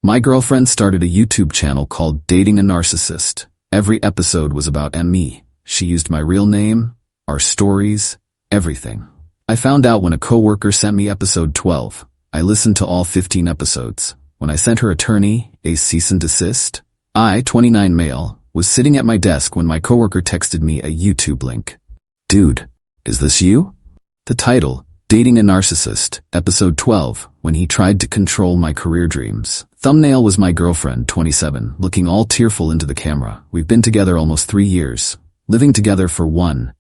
My girlfriend started a YouTube channel called Dating a Narcissist. Every episode was about me. She used my real name, our stories, everything. I found out when a coworker sent me episode 12. I listened to all 15 episodes. When I sent her attorney a cease and desist, I, 29 male, was sitting at my desk when my coworker texted me a YouTube link. Dude, is this you? The title, Dating a Narcissist, episode 12, when he tried to control my career dreams. Thumbnail was my girlfriend, 27, looking all tearful into the camera. We've been together almost 3 years, living together for 1.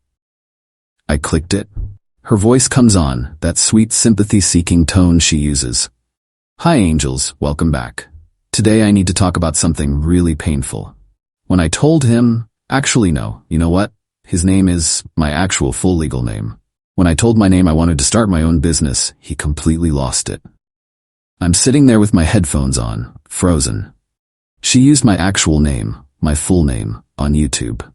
I clicked it. Her voice comes on, that sweet sympathy-seeking tone she uses. Hi angels, welcome back. Today I need to talk about something really painful. When I told him, actually no, you know what? His name is my actual full legal name. When I told my name I wanted to start my own business, he completely lost it. I'm sitting there with my headphones on, frozen. She used my actual name, my full name, on YouTube.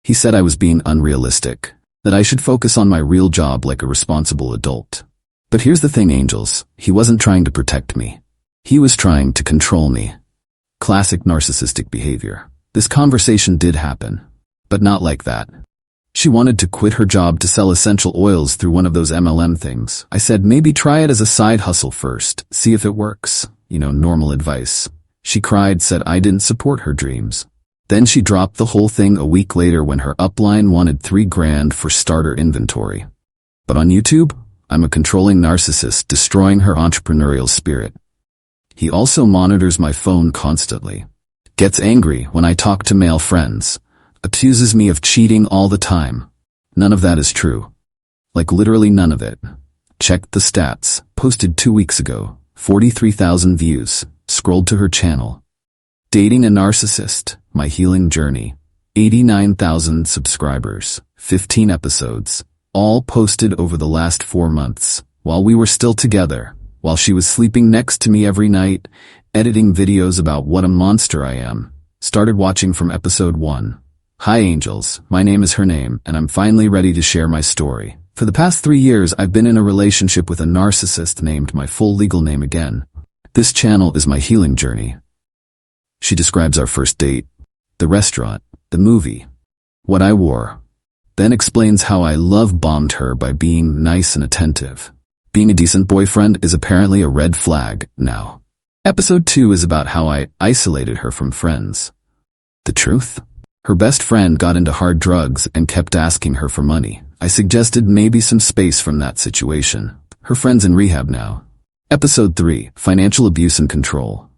He said I was being unrealistic, that I should focus on my real job like a responsible adult. But here's the thing, angels, he wasn't trying to protect me. He was trying to control me. Classic narcissistic behavior. This conversation did happen, but not like that. She wanted to quit her job to sell essential oils through one of those MLM things. I said maybe try it as a side hustle first, see if it works. Normal advice. She cried, said I didn't support her dreams. Then she dropped the whole thing a week later when her upline wanted $3,000 for starter inventory. But on YouTube, I'm a controlling narcissist destroying her entrepreneurial spirit. He also monitors my phone constantly. Gets angry when I talk to male friends. Accuses me of cheating all the time. None of that is true. Like literally none of it. Checked the stats. Posted 2 weeks ago. 43,000 views. Scrolled to her channel. Dating a Narcissist, My Healing Journey. 89,000 subscribers. 15 episodes. All posted over the last 4 months. While we were still together. While she was sleeping next to me every night. Editing videos about what a monster I am. Started watching from episode 1. Hi angels, my name is her name, and I'm finally ready to share my story. For the past 3 years, I've been in a relationship with a narcissist named my full legal name again. This channel is my healing journey. She describes our first date, the restaurant, the movie, what I wore, then explains how I love-bombed her by being nice and attentive. Being a decent boyfriend is apparently a red flag now. Episode 2 is about how I isolated her from friends. The truth? Her best friend got into hard drugs and kept asking her for money. I suggested maybe some space from that situation. Her friend's in rehab now. Episode 3, Financial Abuse and Control.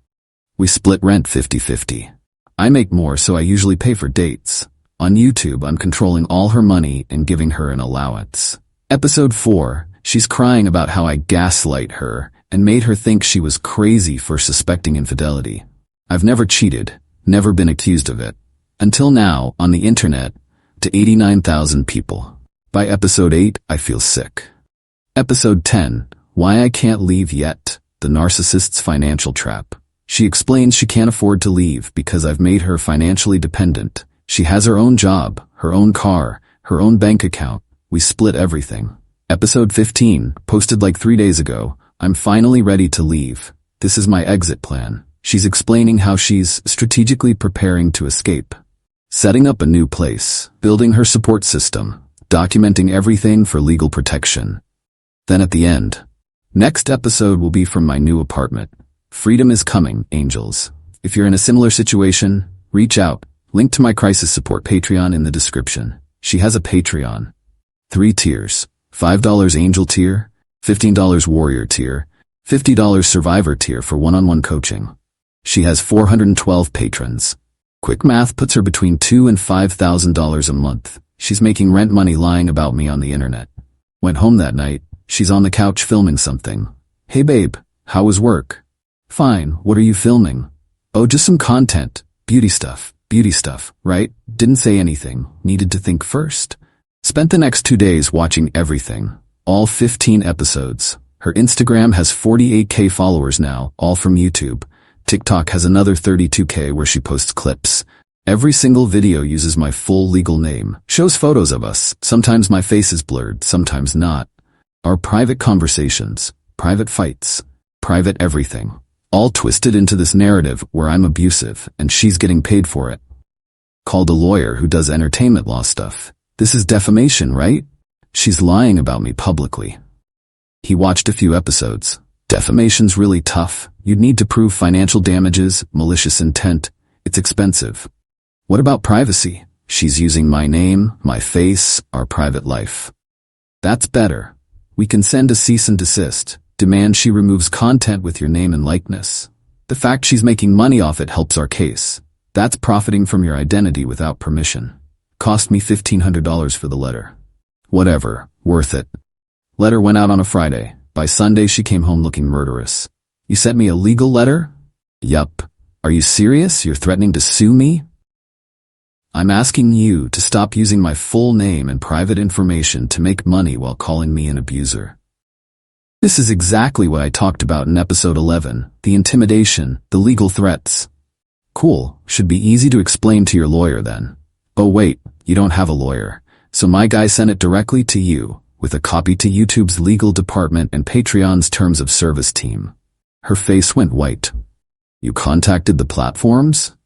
We split rent 50-50. I make more, so I usually pay for dates. On YouTube, I'm controlling all her money and giving her an allowance. Episode 4, she's crying about how I gaslight her and made her think she was crazy for suspecting infidelity. I've never cheated, never been accused of it. Until now, on the internet, to 89,000 people. By episode 8, I feel sick. Episode 10, Why I Can't Leave Yet, The Narcissist's Financial Trap. She explains she can't afford to leave because I've made her financially dependent. She has her own job, her own car, her own bank account. We split everything. Episode 15, posted like 3 days ago, I'm finally ready to leave. This is my exit plan. She's explaining how she's strategically preparing to escape. Setting up a new place, building her support system, documenting everything for legal protection. Then at the end, next episode will be from my new apartment. Freedom is coming, angels. If you're in a similar situation, reach out. Link to my crisis support Patreon in the description. She has a Patreon. 3 tiers. $5 angel tier, $15 warrior tier, $50 survivor tier for one-on-one coaching. She has 412 patrons. Quick math puts her between $2,000 and $5,000 a month. She's making rent money lying about me on the internet. Went home that night. She's on the couch filming something. Hey babe, how was work? Fine, what are you filming? Oh, just some content. Beauty stuff, right? Didn't say anything. Needed to think first. Spent the next 2 days watching everything. All 15 episodes. Her Instagram has 48K followers now, all from YouTube. TikTok has another 32K where she posts clips. Every single video uses my full legal name. Shows photos of us. Sometimes my face is blurred, sometimes not. Our private conversations, private fights, private everything. All twisted into this narrative where I'm abusive and she's getting paid for it. Called a lawyer who does entertainment law stuff. This is defamation, right? She's lying about me publicly. He watched a few episodes. Defamation's really tough. You'd need to prove financial damages, malicious intent. It's expensive. What about privacy? She's using my name, my face, our private life. That's better. We can send a cease and desist. Demand she removes content with your name and likeness. The fact she's making money off it helps our case. That's profiting from your identity without permission. Cost me $1,500 for the letter. Whatever, worth it. Letter went out on a Friday. By Sunday she came home looking murderous. You sent me a legal letter? Yup. Are you serious? You're threatening to sue me? I'm asking you to stop using my full name and private information to make money while calling me an abuser. This is exactly what I talked about in episode 11, the intimidation, the legal threats. Cool, should be easy to explain to your lawyer then. Oh wait, you don't have a lawyer, so my guy sent it directly to you, with a copy to YouTube's legal department and Patreon's terms of service team. Her face went white. You contacted the platforms?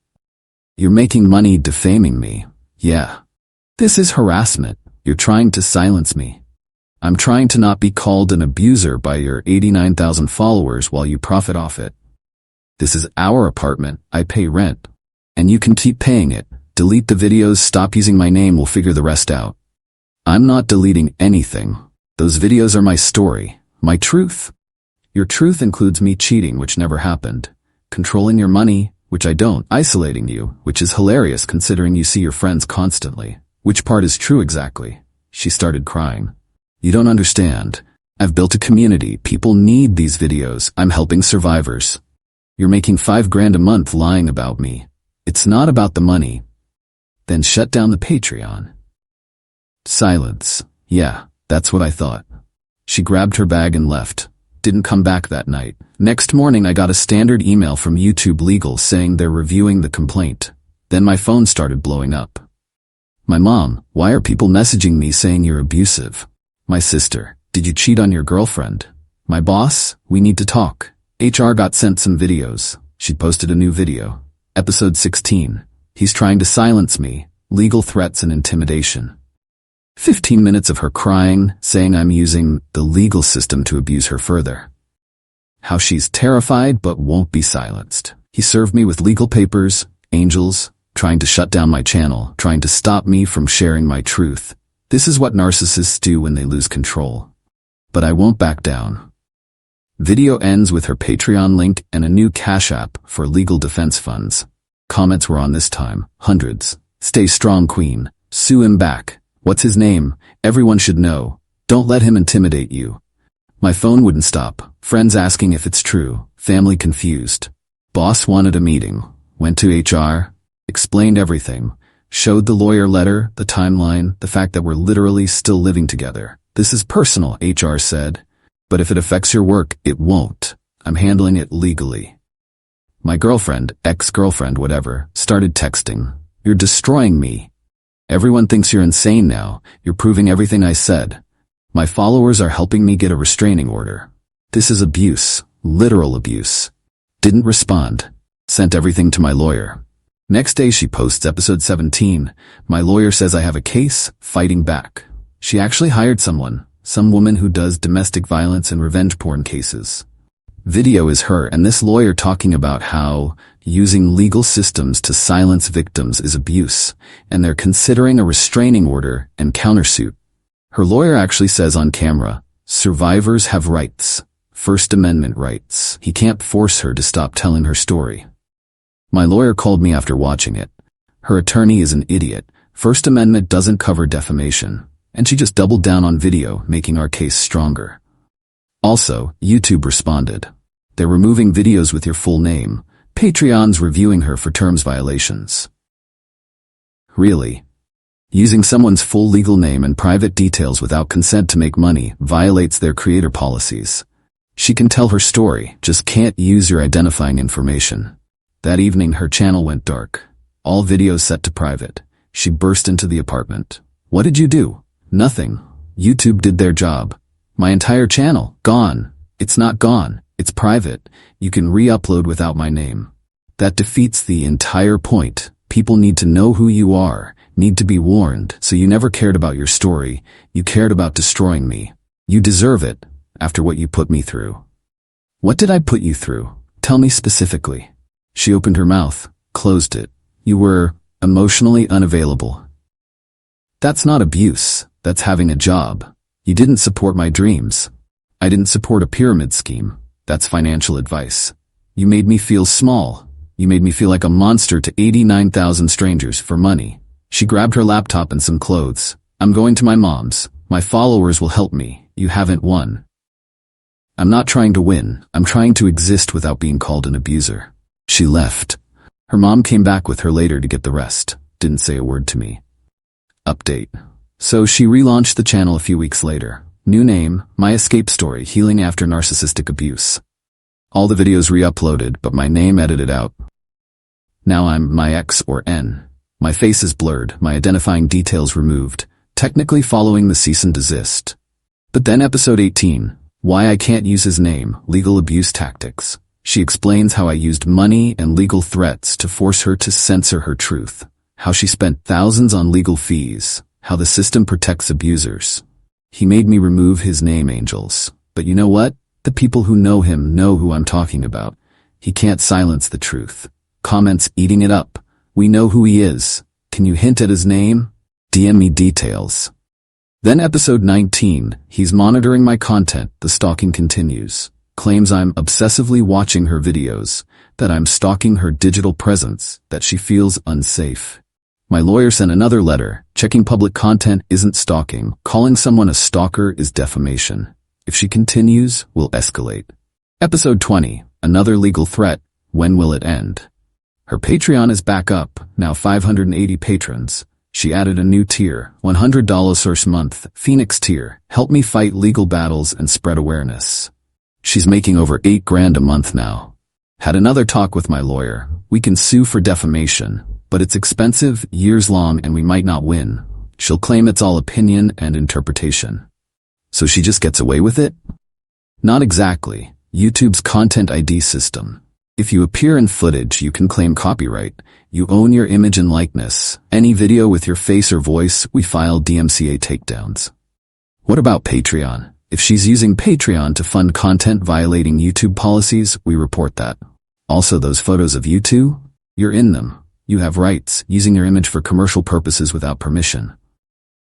You're making money defaming me. Yeah. This is harassment. You're trying to silence me. I'm trying to not be called an abuser by your 89,000 followers while you profit off it. This is our apartment. I pay rent. And you can keep paying it. Delete the videos, stop using my name, we'll figure the rest out. I'm not deleting anything. Those videos are my story, my truth. Your truth includes me cheating, which never happened. Controlling your money, which I don't. Isolating you, which is hilarious considering you see your friends constantly. Which part is true exactly? She started crying. You don't understand. I've built a community. People need these videos. I'm helping survivors. You're making $5,000 a month lying about me. It's not about the money. Then shut down the Patreon. Silence. Yeah, that's what I thought. She grabbed her bag and left. Didn't come back that night. Next morning I got a standard email from YouTube Legal saying they're reviewing the complaint. Then my phone started blowing up. My mom, why are people messaging me saying you're abusive? My sister, did you cheat on your girlfriend? My boss, we need to talk. HR got sent some videos. She posted a new video. Episode 16. He's trying to silence me. Legal threats and intimidation. 15 minutes of her crying, saying I'm using the legal system to abuse her further. How she's terrified but won't be silenced. He served me with legal papers, angels, trying to shut down my channel, trying to stop me from sharing my truth. This is what narcissists do when they lose control. But I won't back down. Video ends with her Patreon link and a new Cash App for legal defense funds. Comments were on this time, hundreds. Stay strong, queen. Sue him back. What's his name? Everyone should know. Don't let him intimidate you. My phone wouldn't stop. Friends asking if it's true. Family confused. Boss wanted a meeting. Went to HR. Explained everything. Showed the lawyer letter, the timeline, the fact that we're literally still living together. This is personal, HR said. But if it affects your work, it won't. I'm handling it legally. My girlfriend, ex-girlfriend, whatever, started texting. You're destroying me. Everyone thinks you're insane now. You're proving everything I said. My followers are helping me get a restraining order. This is abuse. Literal abuse. Didn't respond. Sent everything to my lawyer. Next day she posts episode 17. My lawyer says I have a case, fighting back. She actually hired someone. Some woman who does domestic violence and revenge porn cases. Video is her and this lawyer talking about how using legal systems to silence victims is abuse, and they're considering a restraining order and countersuit. Her lawyer actually says on camera, survivors have rights, First Amendment rights. He can't force her to stop telling her story. My lawyer called me after watching it. Her attorney is an idiot. First Amendment doesn't cover defamation, and she just doubled down on video, making our case stronger. Also, YouTube responded. They're removing videos with your full name. Patreon's reviewing her for terms violations. Really? Using someone's full legal name and private details without consent to make money violates their creator policies. She can tell her story, just can't use your identifying information. That evening her channel went dark. All videos set to private. She burst into the apartment. What did you do? Nothing. YouTube did their job. My entire channel, gone. It's not gone. It's private. You can re-upload without my name. That defeats the entire point. People need to know who you are, need to be warned, so you never cared about your story. You cared about destroying me. You deserve it, after what you put me through. What did I put you through? Tell me specifically. She opened her mouth, closed it. You were emotionally unavailable. That's not abuse. That's having a job. You didn't support my dreams. I didn't support a pyramid scheme. That's financial advice. You made me feel small. You made me feel like a monster to 89,000 strangers for money. She grabbed her laptop and some clothes. I'm going to my mom's. My followers will help me. You haven't won. I'm not trying to win. I'm trying to exist without being called an abuser. She left. Her mom came back with her later to get the rest. Didn't say a word to me. Update. So she relaunched the channel a few weeks later. New name, My Escape Story, Healing After Narcissistic Abuse. All the videos re-uploaded, but my name edited out. Now I'm my X or N. My face is blurred, my identifying details removed, technically following the cease and desist. But then episode 18, Why I Can't Use His Name, Legal Abuse Tactics. She explains how I used money and legal threats to force her to censor her truth, how she spent thousands on legal fees, how the system protects abusers. He made me remove his name, Angels. But you know what? The people who know him know who I'm talking about. He can't silence the truth. Comments eating it up. We know who he is. Can you hint at his name? DM me details. Then episode 19, he's monitoring my content. The stalking continues. Claims I'm obsessively watching her videos, that I'm stalking her digital presence, that she feels unsafe. My lawyer sent another letter. Checking public content isn't stalking. Calling someone a stalker is defamation. If she continues, we'll escalate. Episode 20, another legal threat. When will it end? Her Patreon is back up, now 580 patrons. She added a new tier, $100 source month, Phoenix tier. Help me fight legal battles and spread awareness. She's making over $8 grand a month now. Had another talk with my lawyer. We can sue for defamation, but it's expensive, years long, and we might not win. She'll claim it's all opinion and interpretation. So she just gets away with it? Not exactly. YouTube's Content ID system. If you appear in footage, you can claim copyright. You own your image and likeness. Any video with your face or voice, we file DMCA takedowns. What about Patreon? If she's using Patreon to fund content violating YouTube policies, we report that. Also, those photos of you two? You're in them. You have rights, using your image for commercial purposes without permission.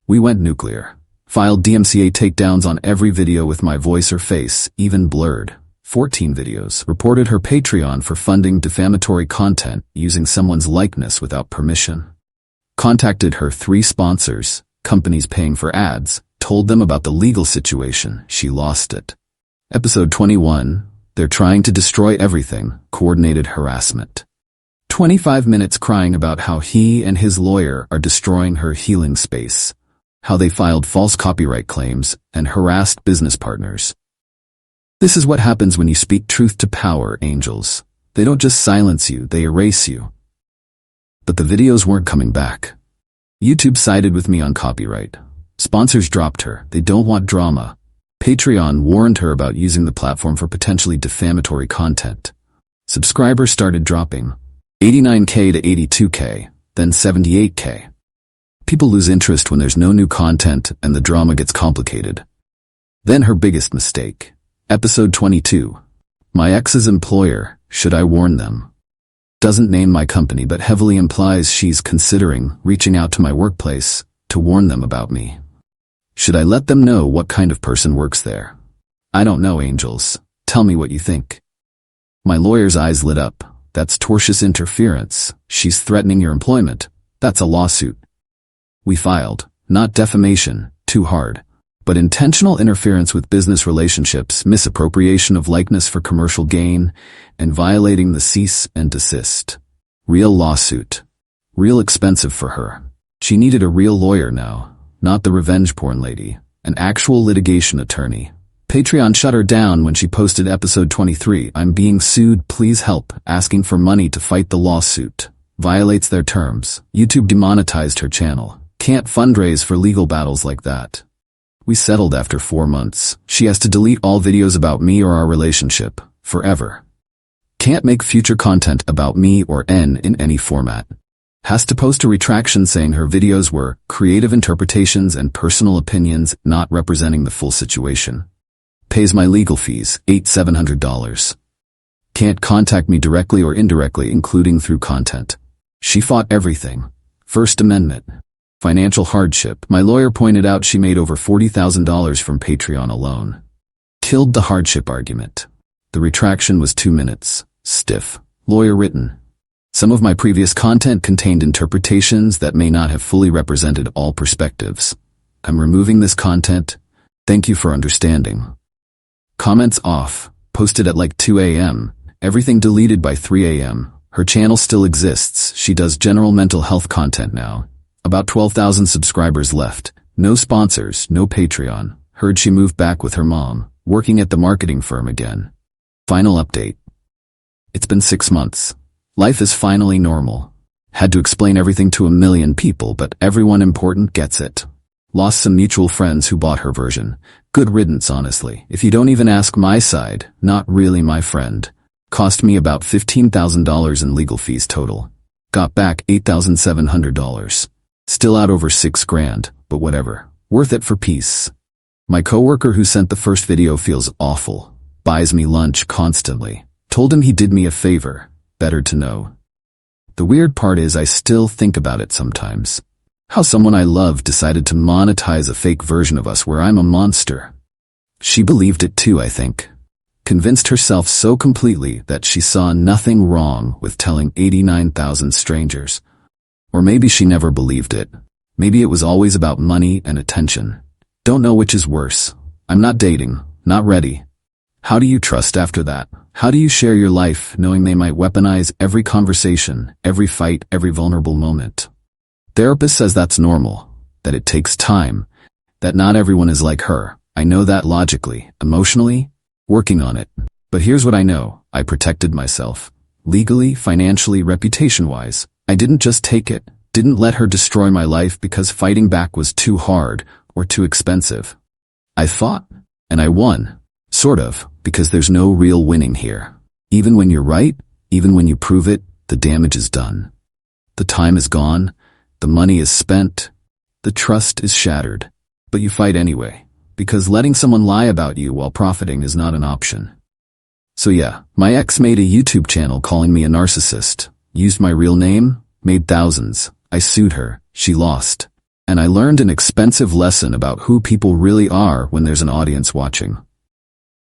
We went nuclear. Filed DMCA takedowns on every video with my voice or face, even blurred. 14 videos. Reported her Patreon for funding defamatory content using someone's likeness without permission. Contacted her 3 sponsors, companies paying for ads, told them about the legal situation. She lost it. Episode 21, They're Trying to Destroy Everything, Coordinated Harassment. 25 minutes crying about how he and his lawyer are destroying her healing space, how they filed false copyright claims and harassed business partners. This is what happens when you speak truth to power, Angels. They don't just silence you, they erase you. But the videos weren't coming back. YouTube sided with me on copyright. Sponsors dropped her. They don't want drama. Patreon warned her about using the platform for potentially defamatory content. Subscribers started dropping. 89K to 82K, then 78K. People lose interest when there's no new content and the drama gets complicated. Then her biggest mistake. Episode 22. My ex's employer, should I warn them? Doesn't name my company but heavily implies she's considering reaching out to my workplace to warn them about me. Should I let them know what kind of person works there? I don't know, Angels. Tell me what you think. My lawyer's eyes lit up. That's tortious interference. She's threatening your employment. That's a lawsuit. We filed. Not defamation, too hard. But intentional interference with business relationships, misappropriation of likeness for commercial gain, and violating the cease and desist. Real lawsuit. Real expensive for her. She needed a real lawyer now, not the revenge porn lady, an actual litigation attorney. Patreon shut her down when she posted episode 23, I'm being sued, please help, asking for money to fight the lawsuit. Violates their terms. YouTube demonetized her channel. Can't fundraise for legal battles like that. We settled after 4 months. She has to delete all videos about me or our relationship. Forever. Can't make future content about me or N in any format. Has to post a retraction saying her videos were creative interpretations and personal opinions not representing the full situation. Pays my legal fees, $700. Can't contact me directly or indirectly, including through content. She fought everything. First Amendment. Financial hardship. My lawyer pointed out she made over $40,000 from Patreon alone. Killed the hardship argument. The retraction was 2 minutes. Stiff. Lawyer written. Some of my previous content contained interpretations that may not have fully represented all perspectives. I'm removing this content. Thank you for understanding. Comments off. Posted at like 2 a.m. Everything deleted by 3 a.m. Her channel still exists. She does general mental health content now. About 12,000 subscribers left. No sponsors, no Patreon. Heard she moved back with her mom, working at the marketing firm again. Final update. It's been 6 months. Life is finally normal. Had to explain everything to 1 million people, but everyone important gets it. Lost some mutual friends who bought her version. Good riddance, honestly. If you don't even ask my side, not really my friend. Cost me about $15,000 in legal fees total. Got back $8,700. Still out over $6,000, but whatever. Worth it for peace. My coworker who sent the first video feels awful. Buys me lunch constantly. Told him he did me a favor. Better to know. The weird part is I still think about it sometimes. How someone I love decided to monetize a fake version of us where I'm a monster. She believed it too, I think. Convinced herself so completely that she saw nothing wrong with telling 89,000 strangers. Or maybe she never believed it. Maybe it was always about money and attention. Don't know which is worse. I'm not dating, not ready. How do you trust after that? How do you share your life knowing they might weaponize every conversation, every fight, every vulnerable moment? Therapist says that's normal, that it takes time, that not everyone is like her. I know that logically, emotionally, working on it. But here's what I know. I protected myself. Legally, financially, reputation-wise. I didn't just take it, didn't let her destroy my life because fighting back was too hard or too expensive. I fought, and I won. Sort of, because there's no real winning here. Even when you're right, even when you prove it, the damage is done. The time is gone, the money is spent, the trust is shattered. But you fight anyway, because letting someone lie about you while profiting is not an option. So yeah, my ex made a YouTube channel calling me a narcissist, used my real name, made thousands. I sued her, she lost. And I learned an expensive lesson about who people really are when there's an audience watching.